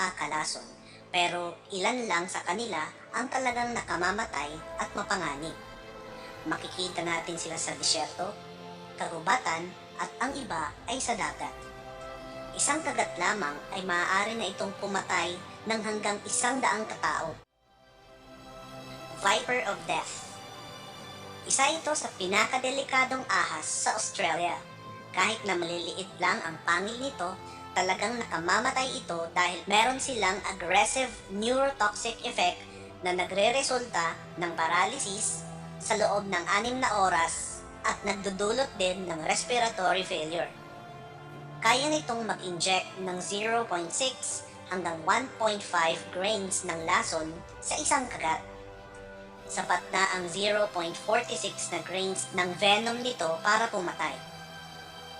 nakakalason, pero ilan lang sa kanila ang talagang nakamamatay at mapanganib. Makikita natin sila sa disyerto, kagubatan, at ang iba ay sa dagat. Isang kagat lamang ay maaari na itong pumatay ng hanggang 100 katao. Viper of Death. Isa ito sa pinakadelikadong ahas sa Australia. Kahit na maliliit lang ang pangil nito, talagang nakamamatay ito dahil meron silang aggressive neurotoxic effect na nagre-resulta ng paralysis sa loob ng 6 na oras at nagdudulot din ng respiratory failure. Kaya nitong mag-inject ng 0.6 hanggang 1.5 grains ng lason sa isang kagat. Sapat na ang 0.46 na grains ng venom nito para pumatay.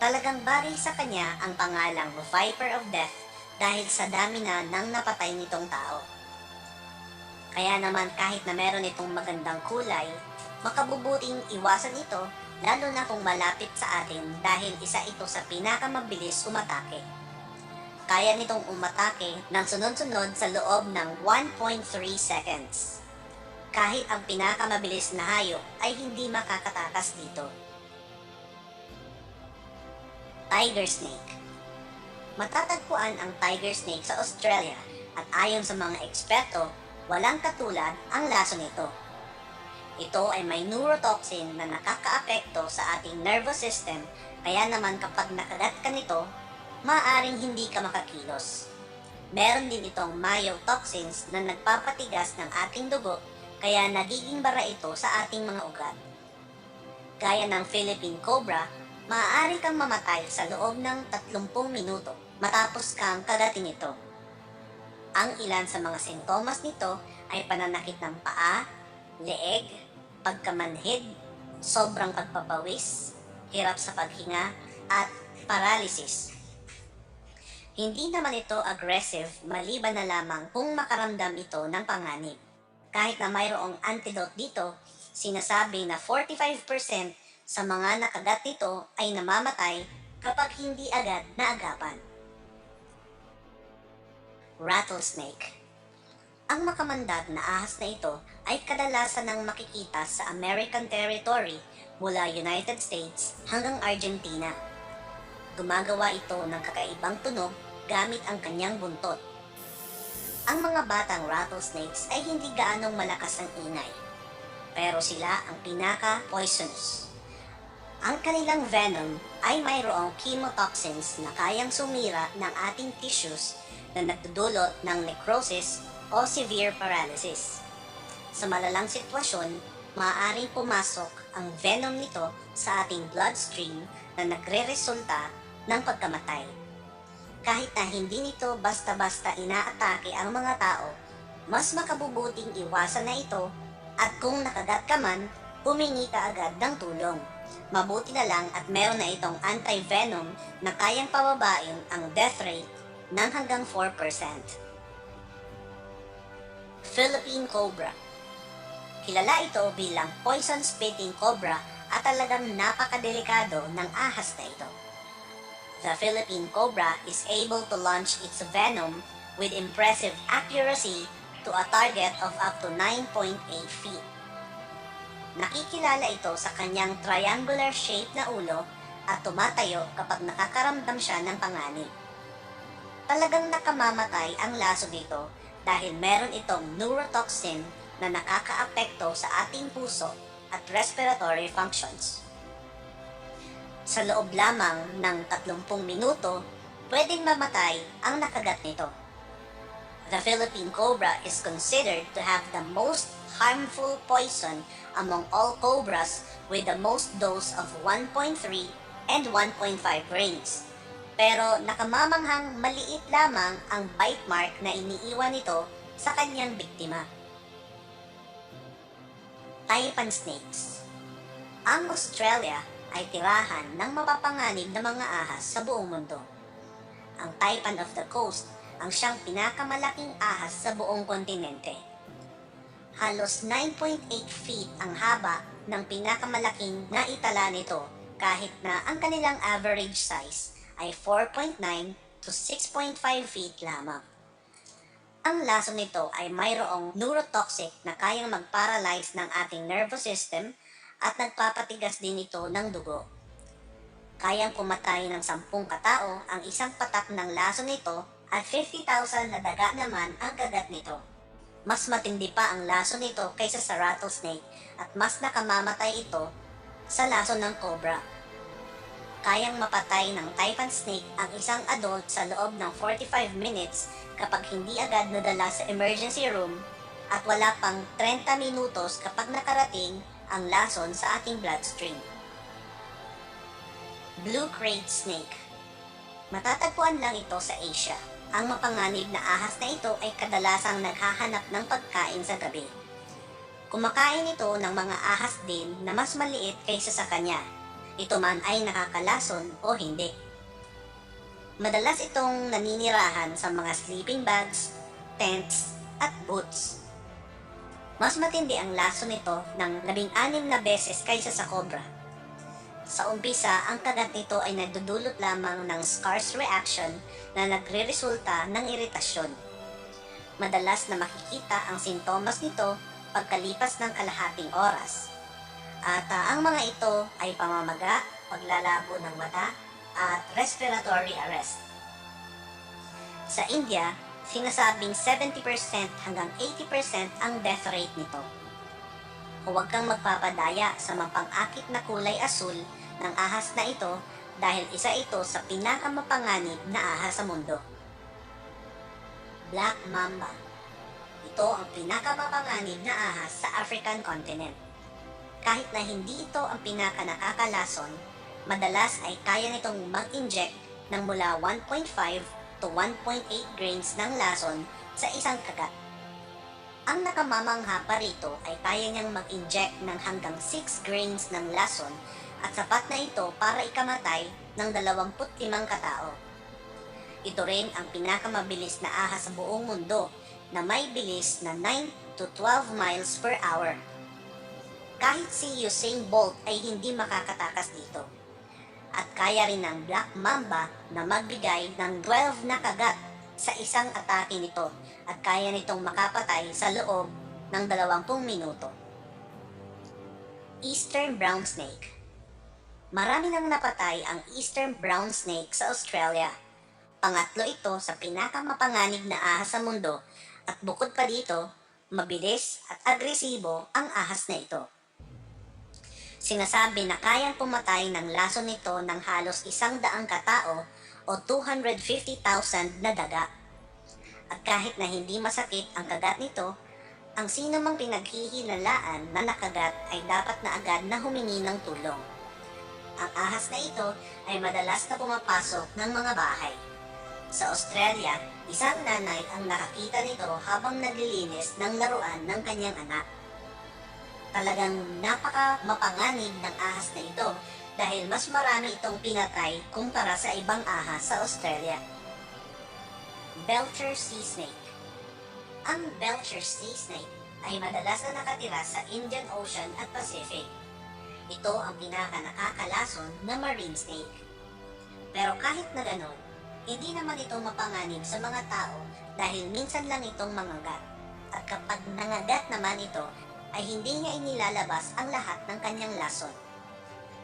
Talagang bagay sa kanya ang pangalang Viper of Death dahil sa dami na ng napatay nitong tao. Kaya naman kahit na meron itong magandang kulay, makabubuting iwasan ito lalo na kung malapit sa atin dahil isa ito sa pinakamabilis umatake. Kaya nitong umatake ng sunod-sunod sa loob ng 1.3 seconds. Kahit ang pinakamabilis na hayop ay hindi makakatakas dito. Tiger Snake. Matatagpuan ang tiger snake sa Australia at ayon sa mga eksperto, walang katulad ang laso nito. Ito ay may neurotoxin na nakakaapekto sa ating nervous system, kaya naman kapag nakagat ka nito, maaaring hindi ka makakilos. Meron din itong myotoxins na nagpapatigas ng ating dugo, kaya nagiging bara ito sa ating mga ugat. Gaya ng Philippine Cobra, maaari kang mamatay sa loob ng 30 minuto matapos kang kagatin ito. Ang ilan sa mga sintomas nito ay pananakit ng paa, leeg, pagkamanhid, sobrang pagpapawis, hirap sa paghinga, at paralysis. Hindi naman ito aggressive maliban na lamang kung makaramdam ito ng panganib. Kahit na mayroong antidote dito, sinasabi na 45% sa mga nakagat nito ay namamatay kapag hindi agad naagapan. Rattlesnake. Ang makamandag na ahas na ito ay kadalasan nang makikita sa American territory mula United States hanggang Argentina. Gumagawa ito ng kakaibang tunog gamit ang kanyang buntot. Ang mga batang rattlesnakes ay hindi gaanong malakas ang ingay, pero sila ang pinaka-poisonous. Ang kanilang venom ay mayroong chemotoxins na kayang sumira ng ating tissues na nagdudulot ng necrosis o severe paralysis. Sa malalang sitwasyon, maaaring pumasok ang venom nito sa ating bloodstream na nagre-resulta ng pagkamatay. Kahit na hindi nito basta-basta inaatake ang mga tao, mas makabubuting iwasan na ito at kung nakagat ka man, humingi ka agad ng tulong. Mabuti na lang at meron na itong anti-venom na kayang pababain ang death rate ng hanggang 4%. Philippine Cobra. Kilala ito bilang poison-spitting cobra at talagang napakadelikado ng ahas na ito. The Philippine Cobra is able to launch its venom with impressive accuracy to a target of up to 9.8 feet. Nakikilala ito sa kanyang triangular shape na ulo at tumatayo kapag nakakaramdam siya ng panganib. Talagang nakamamatay ang laso dito dahil meron itong neurotoxin na nakakaapekto sa ating puso at respiratory functions. Sa loob lamang ng 30 minuto, pwedeng mamatay ang nakagat nito. The Philippine Cobra is considered to have the most harmful poison among all cobras with the most dose of 1.3 and 1.5 grains. Pero nakamamanghang maliit lamang ang bite mark na iniiwan nito sa kanyang biktima. Taipan Snakes. Ang Australia ay tirahan ng mapapanganib na mga ahas sa buong mundo. Ang Taipan of the Coast ang siyang pinakamalaking ahas sa buong kontinente. Halos 9.8 feet ang haba ng pinakamalaking naitala nito kahit na ang kanilang average size ay 4.9 to 6.5 feet lamang. Ang laso nito ay mayroong neurotoxic na kayang mag-paralyze ng ating nervous system at nagpapatigas din ito ng dugo. Kayang pumatay ng 10 katao ang isang patak ng laso nito at 50,000 na daga naman ang kagat nito. Mas matindi pa ang laso nito kaysa sa rattlesnake at mas nakamamatay ito sa laso ng cobra. Kayang mapatay ng taipan snake ang isang adult sa loob ng 45 minutes kapag hindi agad nadala sa emergency room at wala pang 30 minutos kapag nakarating ang lason sa ating bloodstream. Blue crate snake. Matatagpuan lang ito sa Asia. Ang mapanganib na ahas na ito ay kadalasang naghahanap ng pagkain sa gabi. Kumakain ito ng mga ahas din na mas maliit kaysa sa kanya. Ito man ay nakakalason o hindi. Madalas itong naninirahan sa mga sleeping bags, tents, at boots. Mas matindi ang laso nito ng 16 na beses kaysa sa cobra. Sa umpisa, ang kagat nito ay nagdudulot lamang ng scarce reaction na nagre-resulta ng iritasyon. Madalas na makikita ang sintomas nito pagkalipas ng kalahating oras. At ang mga ito ay pamamaga, paglalabo ng mata, at respiratory arrest. Sa India, sinasabing 70% hanggang 80% ang death rate nito. Huwag kang magpapadaya sa mapang-akit na kulay asul ng ahas na ito dahil isa ito sa pinakamapanganib na ahas sa mundo. Black Mamba. Ito ang pinakamapanganib na ahas sa African continent. Kahit na hindi ito ang pinakanakakalason, madalas ay kaya nitong mag-inject ng mula 1.5 to 1.8 grains ng lason sa isang kagat. Ang nakamamangha pa rito ay kaya niyang mag-inject ng hanggang 6 grains ng lason at sapat na ito para ikamatay ng 25 katao. Ito rin ang pinakamabilis na ahas sa buong mundo na may bilis na 9 to 12 miles per hour. Kahit si Usain Bolt ay hindi makakatakas dito. At kaya rin ng Black Mamba na magbigay ng 12 na kagat sa isang atake nito at kaya nitong makapatay sa loob ng 20 minuto. Eastern Brown Snake. Marami nang napatay ang Eastern Brown Snake sa Australia. Pangatlo ito sa pinakamapanganib na ahas sa mundo at bukod pa dito, mabilis at agresibo ang ahas na ito. Sinasabi na kayang pumatay ng laso nito ng halos 100 katao o 250,000 na daga. At kahit na hindi masakit ang kagat nito, ang sino mang pinaghihinalaan na nakagat ay dapat na agad na humingi ng tulong. Ang ahas na ito ay madalas na pumapasok ng mga bahay. Sa Australia, isang nanay ang nakakita nito habang naglilinis ng laruan ng kanyang anak. Talagang napaka-mapanganib ng ahas na ito dahil mas marami itong pinatay kumpara sa ibang ahas sa Australia. Belcher Sea Snake. Ang Belcher Sea Snake ay madalas na nakatira sa Indian Ocean at Pacific. Ito ang pinaka-nakakalason na marine snake. Pero kahit na ganon, hindi naman ito mapanganib sa mga tao dahil minsan lang itong mangagat. At kapag nangagat naman ito, ay hindi niya inilalabas ang lahat ng kanyang lason.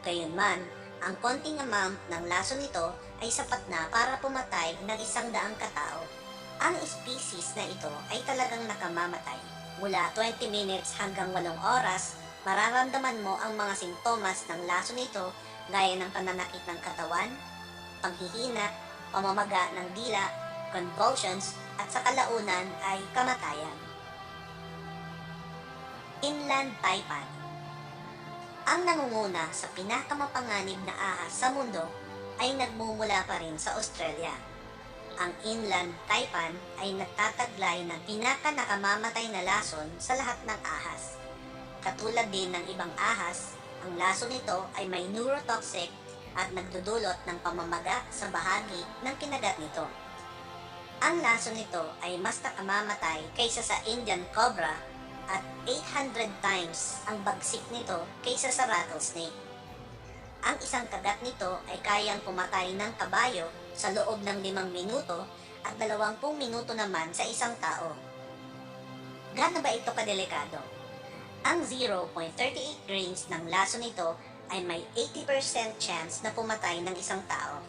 Gayunman, ang konting amount ng lason nito ay sapat na para pumatay ng 100 katao. Ang species na ito ay talagang nakamamatay. Mula 20 minutes hanggang 8 oras, mararamdaman mo ang mga sintomas ng lason nito gaya ng pananakit ng katawan, panghihina, pamamaga ng dila, convulsions, at sa kalaunan ay kamatayan. Inland Taipan. Ang nangunguna sa pinakamapanganib na ahas sa mundo ay nagmumula pa rin sa Australia. Ang Inland Taipan ay nagtataglay ng pinaka-nakamamatay na lason sa lahat ng ahas. Katulad din ng ibang ahas, ang lason nito ay may neurotoxic at nagdudulot ng pamamaga sa bahagi ng kinagat nito. Ang lason nito ay mas nakamamatay kaysa sa Indian cobra at 800 times ang bagsik nito kaysa sa rattlesnake. Ang isang kagat nito ay kayang pumatay ng kabayo sa loob ng 5 minuto at 20 minuto naman sa isang tao. Gaano ba ito kadelikado? Ang 0.38 grains ng laso nito ay may 80% chance na pumatay ng isang tao.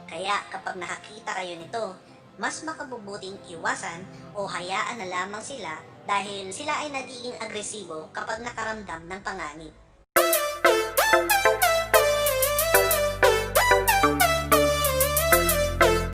Kaya kapag nakakita kayo nito, mas makabubuting iwasan o hayaan na lamang sila dahil sila ay nagiging agresibo kapag nakaramdam ng panganib.